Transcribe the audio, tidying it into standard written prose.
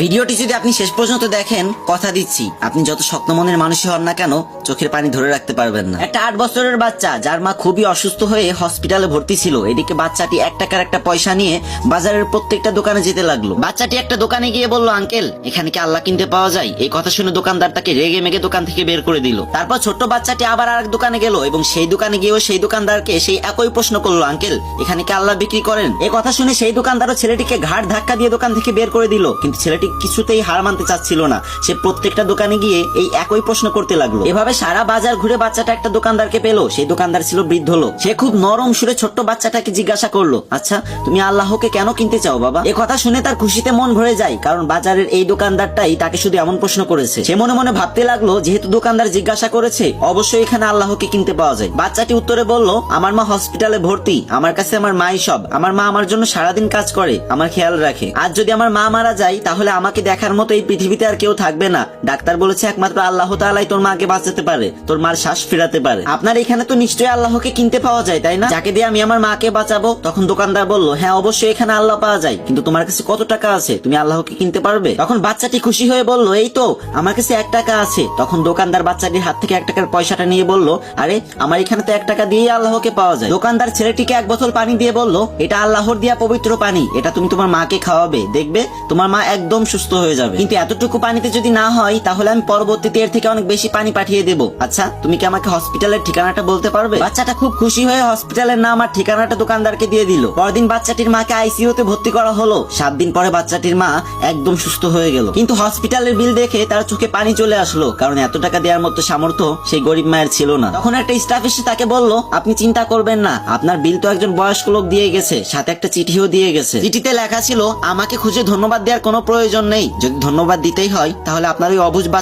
ভিডিওটি যদি আপনি শেষ পর্যন্ত দেখেন, কথা দিচ্ছি আপনি যত শক্ত মনের মানুষই হন না কেন, চোখের পানি ধরে রাখতে পারবেন না। একটা 8 বছরের বাচ্চা যার মা খুবই অসুস্থ হয়ে হসপিটালে ভর্তি ছিল, এদিকে বাচ্চাটি 1 টাকার একটা পয়সা নিয়ে বাজারের প্রত্যেকটা দোকানে যেতে লাগলো। বাচ্চাটি একটা দোকানে গিয়ে বলল, আঙ্কেল এখানে কি আল্লাহ কিনতে পাওয়া যায়? এই কথা শুনে দোকানদার তাকে রেগে মেগে দোকান থেকে বের করে দিল। তারপর ছোট্ট বাচ্চাটি আবার আরেক দোকানে গেল এবং সেই দোকানে গিয়েও সেই দোকানদারকে সেই একই প্রশ্ন করলো, আঙ্কেল এখানে কি আল্লাহ বিক্রি করেন? এই কথা শুনে সেই দোকানদারও ছেলেটিকে ঘাড় ধাক্কা দিয়ে দোকান থেকে বের করে দিল। কিন্তু ছেলেটি কিছুতেই হার মানতে চাচ্ছিল না, সে প্রত্যেকটা দোকানে গিয়ে এই একই প্রশ্ন করতে লাগলো। এভাবে সারা বাজার ঘুরে বাচ্চাটা একটা দোকানদারকে পেলো। সেই দোকানদার ছিল বৃদ্ধ লোক। সে খুব নরম সুরে ছোট্ট বাচ্চাটাকে জিজ্ঞাসা করলো, আচ্ছা তুমি আল্লাহকে কেন কিনতে চাও বাবা? এ কথা শুনে তার খুশিতে মন ভরে যায়, কারণ বাজারের এই দোকানদারটাই তাকে শুধু এমন প্রশ্ন করেছে। সে মনে মনে ভাবতে লাগলো, যেহেতু দোকানদার জিজ্ঞাসা করেছে, অবশ্যই এখানে আল্লাহকে কিনতে পাওয়া যায়। বাচ্চাটি উত্তরে বলল, আমার মা হসপিটালে ভর্তি, আমার কাছে আমার মাই সব। আমার মা আমার জন্য সারাদিন কাজ করে, আমার খেয়াল রাখে। আজ যদি আমার মা মারা যায় তাহলে আমাকে দেখার মতো এই পৃথিবীতে আর কেউ থাকবে না। ডাক্তার বলেছে একমাত্র আল্লাহ তাআলাই তোর মাকে বাঁচাতে পারে, তোর মার শ্বাস ফেরাতে পারে। আপনার এখানে তো নিশ্চয়ই আল্লাহকে কিনতে পাওয়া যায়, তাই না? যাকে দিয়ে আমি আমার মাকে বাঁচাবো। তখন দোকানদার বলল, হ্যাঁ অবশ্যই এখানে আল্লাহ পাওয়া যায়, কিন্তু তোমার কাছে কত টাকা আছে? তুমি আল্লাহকে কিনতে পারবে? তখন বাচ্চাটি খুশি হয়ে বলল, এই তো আমার কাছে 1 টাকা আছে। তখন দোকানদার বাচ্চাটির হাত থেকে 1 টাকার পয়সাটা নিয়ে বলল, আরে আমার এখানে তো 1 টাকা দিয়েই আল্লাহকে পাওয়া যায়। দোকানদার ছেলেটিকে 1 বোতল পানি দিয়ে বলল, এটা আল্লাহর দেয়া পবিত্র পানি, এটা তুমি তোমার মাকে খাওয়াবে, দেখবে তোমার মা একদম সুস্থ হয়ে যাবে। কিন্তু এতটুকু পানিতে যদি না হয় তাহলে আমি পরবর্তীতে এর থেকে অনেক বেশি পানি পাঠিয়ে দেব। আচ্ছা তুমি কি আমাকে হসপিটালের ঠিকানাটা বলতে পারবে? বাচ্চাটা খুব খুশি হয়ে হসপিটালের নাম আর ঠিকানাটা দোকানদারকে দিয়ে দিল। পরদিন বাচ্চাটির মাকে আইসিইউতে ভর্তি করা হলো। 7 দিন পরে বাচ্চাটির মা একদম সুস্থ হয়ে গেল। কিন্তু হসপিটালের বিল দেখে তার চোখে পানি চলে আসলো, কারণ এত টাকা দেওয়ার মতো সামর্থ্য সেই গরিব মায়ের ছিল না। তখন একটা স্টাফ এসে তাকে বলল, আপনি চিন্তা করবেন না, আপনার বিল তো একজন বয়স্ক লোক দিয়ে গেছে, সাথে একটা চিঠিও দিয়ে গেছে। চিঠিতে লেখা ছিল, আমাকে খুঁজে ধন্যবাদ দেওয়ার কোনো প্রয়োজন নেই, যদি ধন্যবাদ দিতেই হয় তাহলে আপনার ওই অবুঝ বাচ্চা